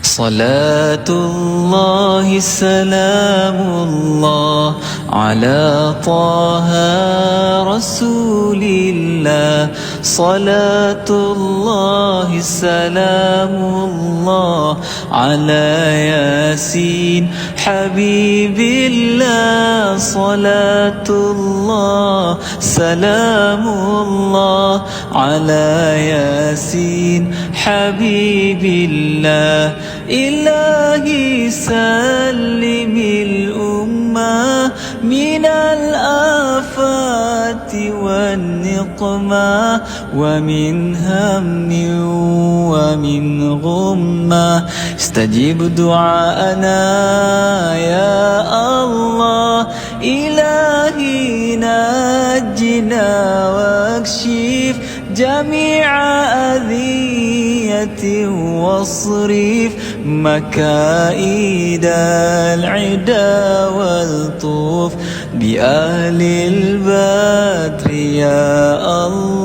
صلاة الله سلام الله على طه رسول الله صلاة الله سلام الله على ياسين حبيب الله صلاة الله سلام الله على ياسين حبيب الله إلهي سلم الأمة من الآفات والنقمة ومن هم ومن غمة استجب دعاءنا يا الله إلهي نجنا واكشف جميع أذية واصرف مكائد العدا والطوف بأهل البدر يا الله